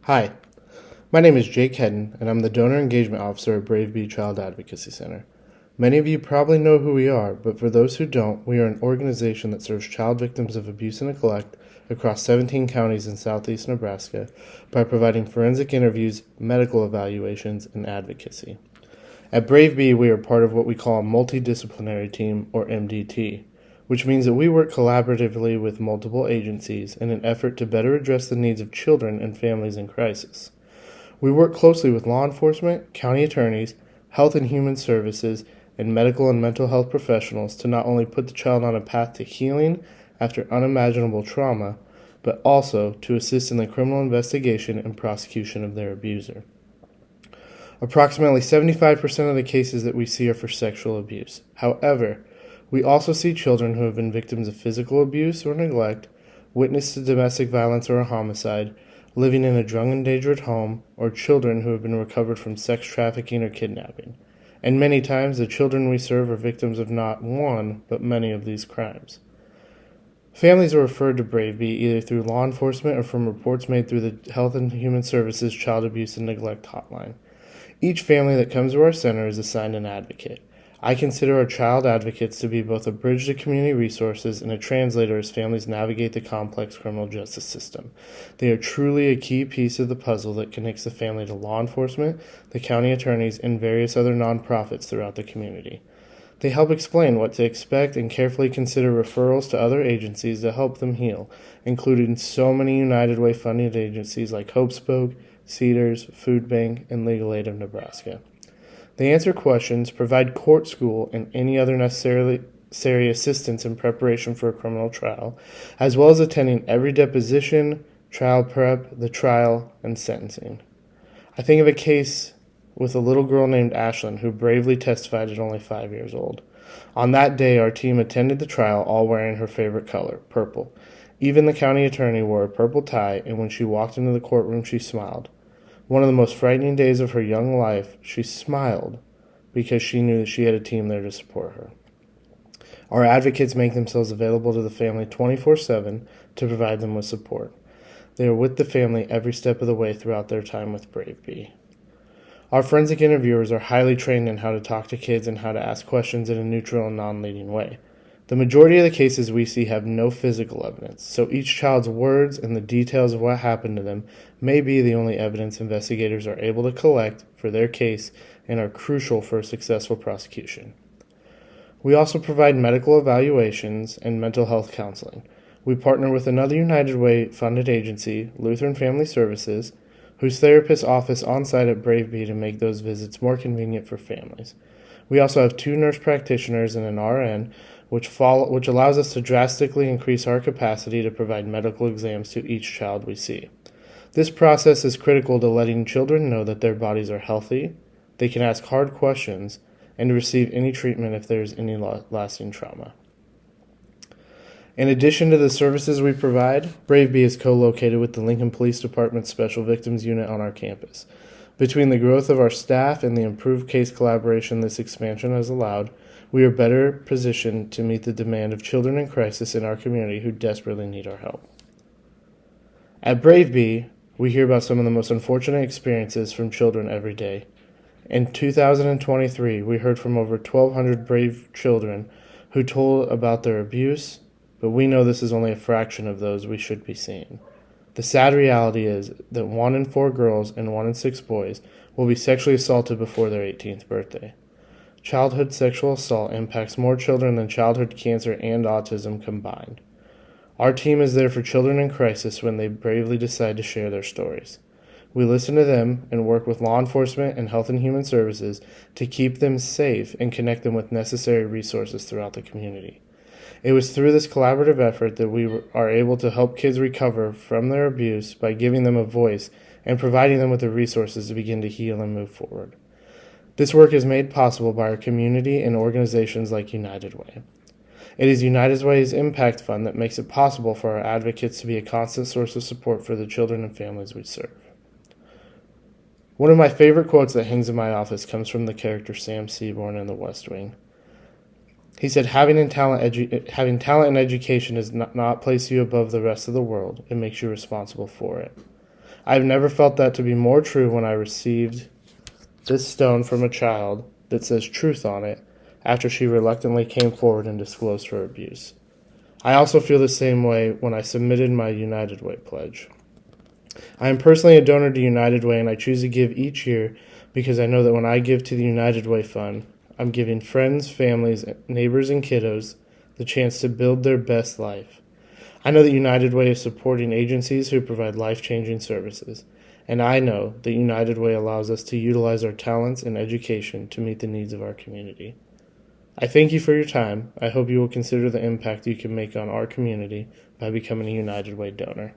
Hi, my name is Jake Hedden, and I'm the Donor Engagement Officer at BraveBe Child Advocacy Center. Many of you probably know who we are, but for those who don't, we are an organization that serves child victims of abuse and neglect across 17 counties in southeast Nebraska by providing forensic interviews, medical evaluations, and advocacy. At BraveBe, we are part of what we call a multidisciplinary team, or MDT, which means that we work collaboratively with multiple agencies in an effort to better address the needs of children and families in crisis. We work closely with law enforcement, county attorneys, health and human services, and medical and mental health professionals to not only put the child on a path to healing after unimaginable trauma, but also to assist in the criminal investigation and prosecution of their abuser. Approximately 75% of the cases that we see are for sexual abuse. However, we also see children who have been victims of physical abuse or neglect, witnessed to domestic violence or a homicide, living in a drug endangered home, or children who have been recovered from sex trafficking or kidnapping. And many times the children we serve are victims of not one, but many of these crimes. Families are referred to BraveBe either through law enforcement or from reports made through the Health and Human Services Child Abuse and Neglect Hotline. Each family that comes to our center is assigned an advocate. I consider our child advocates to be both a bridge to community resources and a translator as families navigate the complex criminal justice system. They are truly a key piece of the puzzle that connects the family to law enforcement, the county attorneys, and various other nonprofits throughout the community. They help explain what to expect and carefully consider referrals to other agencies to help them heal, including so many United Way funded agencies like Hope Spoke, Cedars, Food Bank, and Legal Aid of Nebraska. They answer questions, provide court school, and any other necessary assistance in preparation for a criminal trial, as well as attending every deposition, trial prep, the trial, and sentencing. I think of a case with a little girl named Ashlyn who bravely testified at only 5 years old. On that day, our team attended the trial all wearing her favorite color, purple. Even the county attorney wore a purple tie, and when she walked into the courtroom, she smiled. One of the most frightening days of her young life, she smiled because she knew that she had a team there to support her. Our advocates make themselves available to the family 24/7 to provide them with support. They are with the family every step of the way throughout their time with BraveBe. Our forensic interviewers are highly trained in how to talk to kids and how to ask questions in a neutral and non-leading way. The majority of the cases we see have no physical evidence, so each child's words and the details of what happened to them may be the only evidence investigators are able to collect for their case and are crucial for a successful prosecution. We also provide medical evaluations and mental health counseling. We partner with another United Way funded agency, Lutheran Family Services, whose therapist office on-site at BraveBe to make those visits more convenient for families. We also have 2 nurse practitioners and an RN, which allows us to drastically increase our capacity to provide medical exams to each child we see. This process is critical to letting children know that their bodies are healthy, they can ask hard questions, and to receive any treatment if there is any lasting trauma. In addition to the services we provide, BraveBe is co-located with the Lincoln Police Department's Special Victims Unit on our campus. Between the growth of our staff and the improved case collaboration this expansion has allowed, we are better positioned to meet the demand of children in crisis in our community who desperately need our help. At BraveBe, we hear about some of the most unfortunate experiences from children every day. In 2023, we heard from over 1,200 brave children who told about their abuse, but we know this is only a fraction of those we should be seeing. The sad reality is that 1 in 4 girls and 1 in 6 boys will be sexually assaulted before their 18th birthday. Childhood sexual assault impacts more children than childhood cancer and autism combined. Our team is there for children in crisis when they bravely decide to share their stories. We listen to them and work with law enforcement and health and human services to keep them safe and connect them with necessary resources throughout the community. It was through this collaborative effort that we are able to help kids recover from their abuse by giving them a voice and providing them with the resources to begin to heal and move forward. This work is made possible by our community and organizations like United Way. It is United Way's Impact Fund that makes it possible for our advocates to be a constant source of support for the children and families we serve. One of my favorite quotes that hangs in my office comes from the character Sam Seaborn in The West Wing. He said, having talent and education does not place you above the rest of the world. It makes you responsible for it. I've never felt that to be more true when I received this stone from a child that says truth on it after she reluctantly came forward and disclosed her abuse. I also feel the same way when I submitted my United Way pledge. I am personally a donor to United Way, and I choose to give each year because I know that when I give to the United Way Fund, I'm giving friends, families, neighbors, and kiddos the chance to build their best life. I know that United Way is supporting agencies who provide life-changing services, and I know that United Way allows us to utilize our talents and education to meet the needs of our community. I thank you for your time. I hope you will consider the impact you can make on our community by becoming a United Way donor.